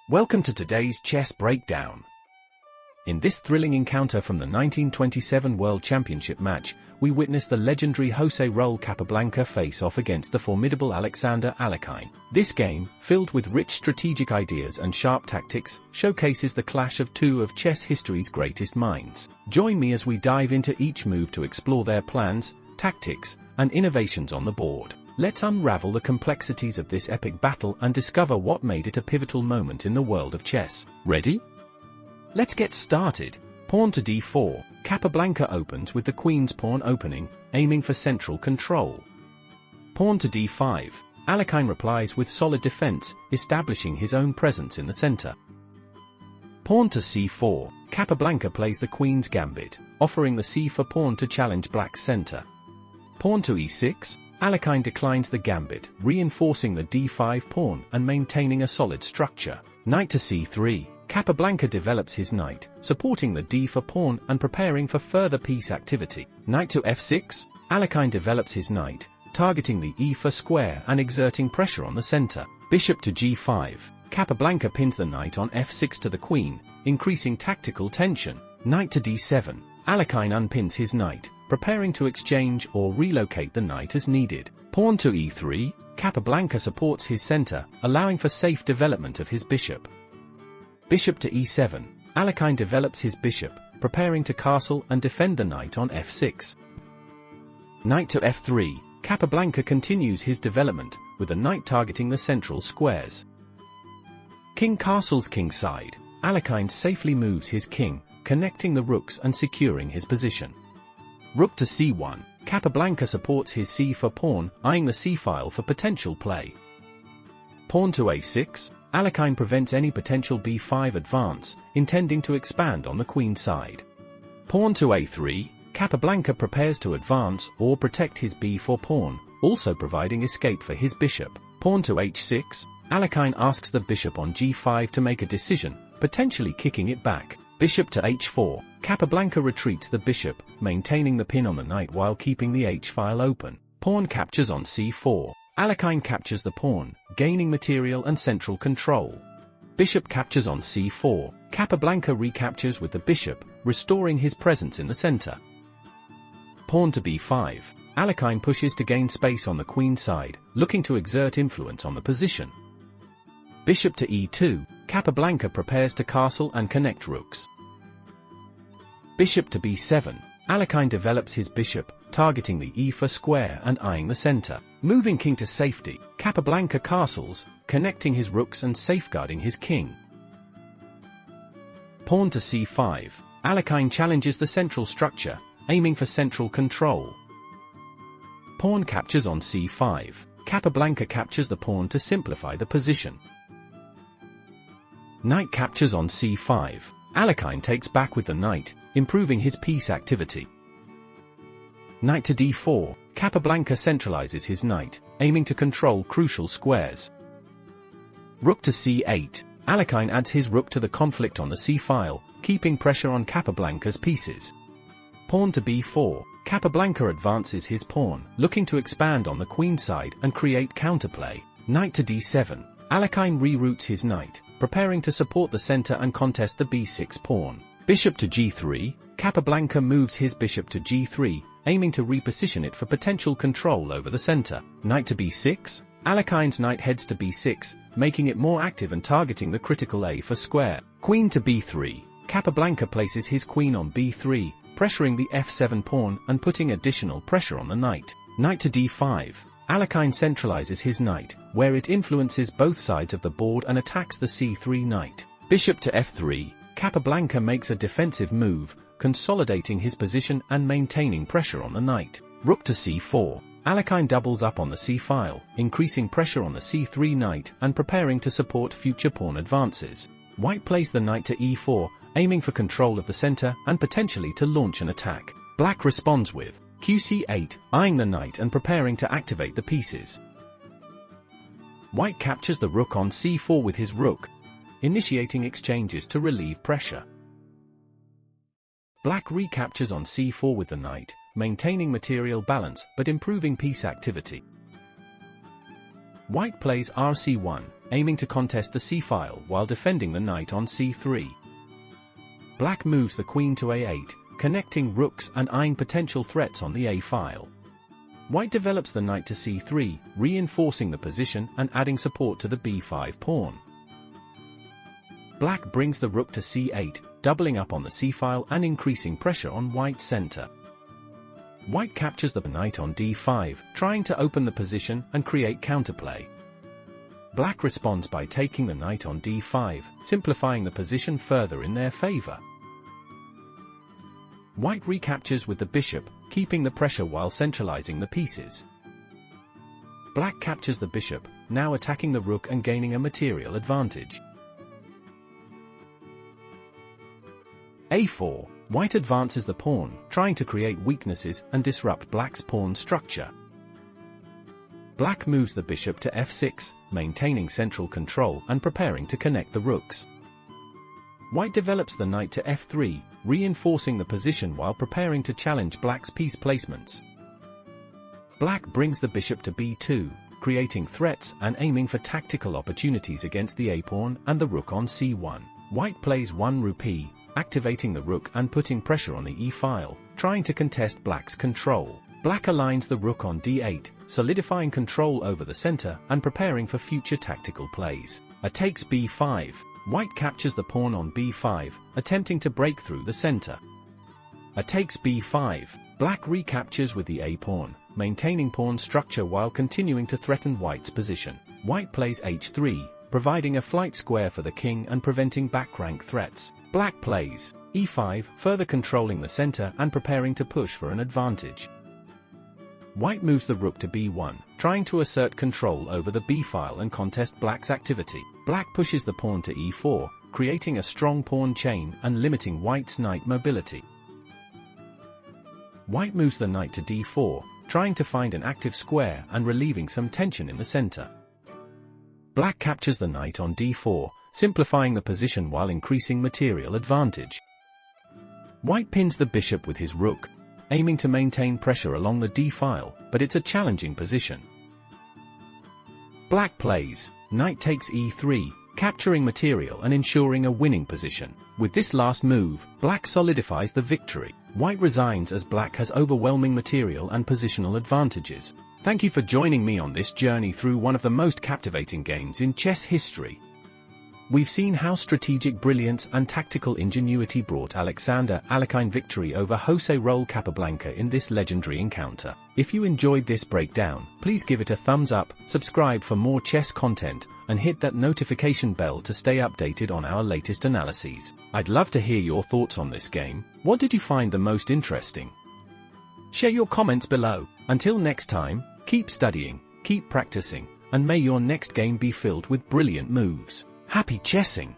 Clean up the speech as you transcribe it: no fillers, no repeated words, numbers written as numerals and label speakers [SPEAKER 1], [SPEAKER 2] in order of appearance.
[SPEAKER 1] Welcome to today's chess breakdown. In this thrilling encounter from the 1927 World Championship match, we witness the legendary José Raúl Capablanca face off against the formidable Alekhine. This game, filled with rich strategic ideas and sharp tactics, showcases the clash of two of chess history's greatest minds. Join me as we dive into each move to explore their plans, tactics, and innovations on the board. Let's unravel the complexities of this epic battle and discover what made it a pivotal moment in the world of chess. Ready? Let's get started. Pawn to d4. Capablanca opens with the queen's pawn opening, aiming for central control. Pawn to d5. Alekhine replies with solid defense, establishing his own presence in the center. Pawn to c4. Capablanca plays the queen's gambit, offering the c4 pawn to challenge black's center. Pawn to e6. Alekhine declines the gambit, reinforcing the d5 pawn and maintaining a solid structure. Knight to c3. Capablanca develops his knight, supporting the d4 pawn and preparing for further piece activity. Knight to f6. Alekhine develops his knight, targeting the e4 square and exerting pressure on the center. Bishop to g5. Capablanca pins the knight on f6 to the queen, increasing tactical tension. Knight to d7. Alekhine unpins his knight, preparing to exchange or relocate the knight as needed. Pawn to e3. Capablanca supports his center, allowing for safe development of his bishop. Bishop to e7. Alekhine develops his bishop, preparing to castle and defend the knight on f6. Knight to f3. Capablanca continues his development, with the knight targeting the central squares. King castles kingside. Alekhine safely moves his king, connecting the rooks and securing his position. Rook to c1. Capablanca supports his c4 pawn, eyeing the c-file for potential play. Pawn to a6. Alekhine prevents any potential b5 advance, intending to expand on the queen side. Pawn to a3. Capablanca prepares to advance or protect his b4 pawn, also providing escape for his bishop. Pawn to h6. Alekhine asks the bishop on g5 to make a decision, potentially kicking it back. Bishop to h4. Capablanca retreats the bishop, maintaining the pin on the knight while keeping the h-file open. Pawn captures on c4. Alekhine captures the pawn, gaining material and central control. Bishop captures on c4. Capablanca recaptures with the bishop, restoring his presence in the center. Pawn to b5. Alekhine pushes to gain space on the queen side, looking to exert influence on the position. Bishop to e2. Capablanca prepares to castle and connect rooks. Bishop to b7. Alekhine develops his bishop, targeting the e4 square and eyeing the center. Moving king to safety, Capablanca castles, connecting his rooks and safeguarding his king. Pawn to c5. Alekhine challenges the central structure, aiming for central control. Pawn captures on c5. Capablanca captures the pawn to simplify the position. Knight captures on c5. Alekhine takes back with the knight, improving his piece activity. Knight to d4. Capablanca centralizes his knight, aiming to control crucial squares. Rook to c8. Alekhine adds his rook to the conflict on the c-file, keeping pressure on Capablanca's pieces. Pawn to b4. Capablanca advances his pawn, looking to expand on the queen side and create counterplay. Knight to d7. Alekhine reroutes his knight, preparing to support the center and contest the b6 pawn. Bishop to g3. Capablanca moves his bishop to g3, aiming to reposition it for potential control over the center. Knight to b6. Alekhine's knight heads to b6, making it more active and targeting the critical a4 square. Queen to b3. Capablanca places his queen on b3, pressuring the f7 pawn and putting additional pressure on the knight. Knight to d5. Alekhine centralizes his knight, where it influences both sides of the board and attacks the c3 knight. Bishop to f3. Capablanca makes a defensive move, consolidating his position and maintaining pressure on the knight. Rook to c4. Alekhine doubles up on the c-file, increasing pressure on the c3 knight and preparing to support future pawn advances. White plays the knight to e4, aiming for control of the center and potentially to launch an attack. Black responds with qc8, eyeing the knight and preparing to activate the pieces. White captures the rook on c4 with his rook, initiating exchanges to relieve pressure. Black recaptures on c4 with the knight, maintaining material balance but improving piece activity. White plays rc1, aiming to contest the c-file while defending the knight on c3. Black moves the queen to a8, connecting rooks and eyeing potential threats on the a-file. White develops the knight to c3, reinforcing the position and adding support to the b5 pawn. Black brings the rook to c8, doubling up on the c-file and increasing pressure on White's center. White captures the knight on d5, trying to open the position and create counterplay. Black responds by taking the knight on d5, simplifying the position further in their favor. White recaptures with the bishop, keeping the pressure while centralizing the pieces. Black captures the bishop, now attacking the rook and gaining a material advantage. a4. White advances the pawn, trying to create weaknesses and disrupt Black's pawn structure. Black moves the bishop to f6, maintaining central control and preparing to connect the rooks. White develops the knight to f3, reinforcing the position while preparing to challenge Black's piece placements. Black brings the bishop to b2, creating threats and aiming for tactical opportunities against the a-pawn and the rook on c1. White plays one rupee, activating the rook and putting pressure on the e-file, trying to contest Black's control. Black aligns the rook on d8, solidifying control over the center and preparing for future tactical plays. A takes b5. White captures the pawn on b5, attempting to break through the center. A takes b5. Black recaptures with the a-pawn, maintaining pawn structure while continuing to threaten White's position. White plays h3, providing a flight square for the king and preventing back rank threats. Black plays e5, further controlling the center and preparing to push for an advantage. White moves the rook to b1, trying to assert control over the b-file and contest Black's activity. Black pushes the pawn to e4, creating a strong pawn chain and limiting White's knight mobility. White moves the knight to d4, trying to find an active square and relieving some tension in the center. Black captures the knight on d4, simplifying the position while increasing material advantage. White pins the bishop with his rook, aiming to maintain pressure along the d-file, but it's a challenging position. Black plays knight takes e3, capturing material and ensuring a winning position. With this last move, Black solidifies the victory. White resigns as Black has overwhelming material and positional advantages. Thank you for joining me on this journey through one of the most captivating games in chess history. We've seen how strategic brilliance and tactical ingenuity brought Alekhine victory over José Raúl Capablanca in this legendary encounter. If you enjoyed this breakdown, please give it a thumbs up, subscribe for more chess content, and hit that notification bell to stay updated on our latest analyses. I'd love to hear your thoughts on this game. What did you find the most interesting? Share your comments below. Until next time, keep studying, keep practicing, and may your next game be filled with brilliant moves. Happy chessing!